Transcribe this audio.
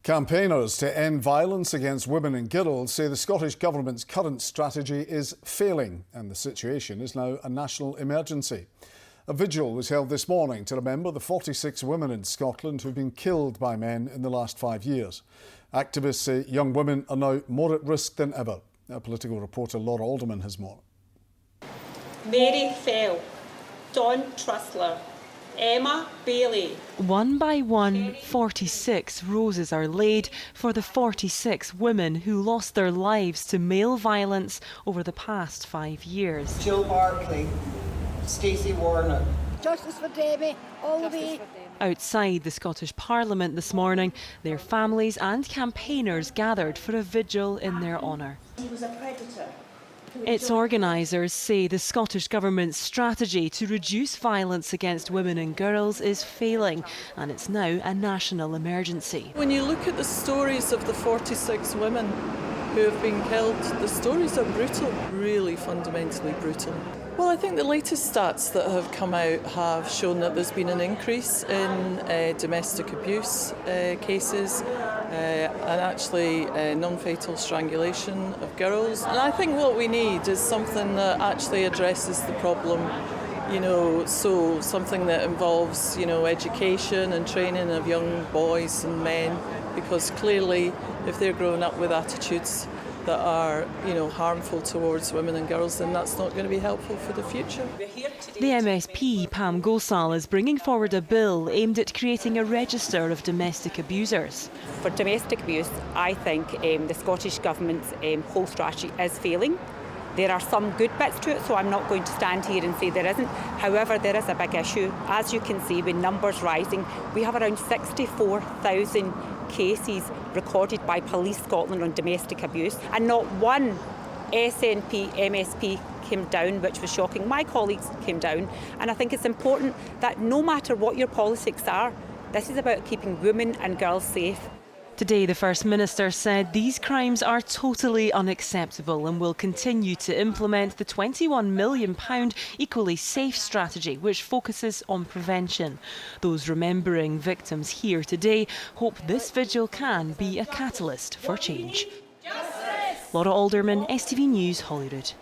Campaigners to end violence against women and girls say the Scottish Government's current strategy is failing and the situation is now a national emergency. A vigil was held this morning to remember the 46 women in Scotland who've been killed by men in the last 5 years. Activists say young women are now more at risk than ever. Our political reporter Laura Alderman has more. Mary fell. Don Trusler. Emma Baillie. One by one, 46 roses are laid for the 46 women who lost their lives to male violence over the past 5 years. Jill Barclay, Stacey Warner. Justice for Demi, all the way. Outside the Scottish Parliament this morning, their families and campaigners gathered for a vigil in their honour. He was a predator. Its organisers say the Scottish Government's strategy to reduce violence against women and girls is failing, and it's now a national emergency. When you look at the stories of the 46 women who have been killed, the stories are brutal, really fundamentally brutal. Well, I think the latest stats that have come out have shown that there's been an increase in domestic abuse cases and actually non-fatal strangulation of girls. And I think what we need is something that actually addresses the problem, so something that involves, education and training of young boys and men, because clearly if they're growing up with attitudes that are, harmful towards women and girls, then that's not going to be helpful for the future. The MSP, Pam Gosal, is bringing forward a bill aimed at creating a register of domestic abusers. For domestic abuse, I think the Scottish Government's whole strategy is failing. There are some good bits to it, so I'm not going to stand here and say there isn't. However, there is a big issue. As you can see, with numbers rising, we have around 64,000 cases recorded by Police Scotland on domestic abuse, and not one SNP, MSP came down, which was shocking. My colleagues came down, and I think it's important that no matter what your politics are, this is about keeping women and girls safe. Today, the First Minister said these crimes are totally unacceptable and will continue to implement the £21 million Equally Safe strategy, which focuses on prevention. Those remembering victims here today hope this vigil can be a catalyst for change. Laura Alderman, STV News, Holyrood.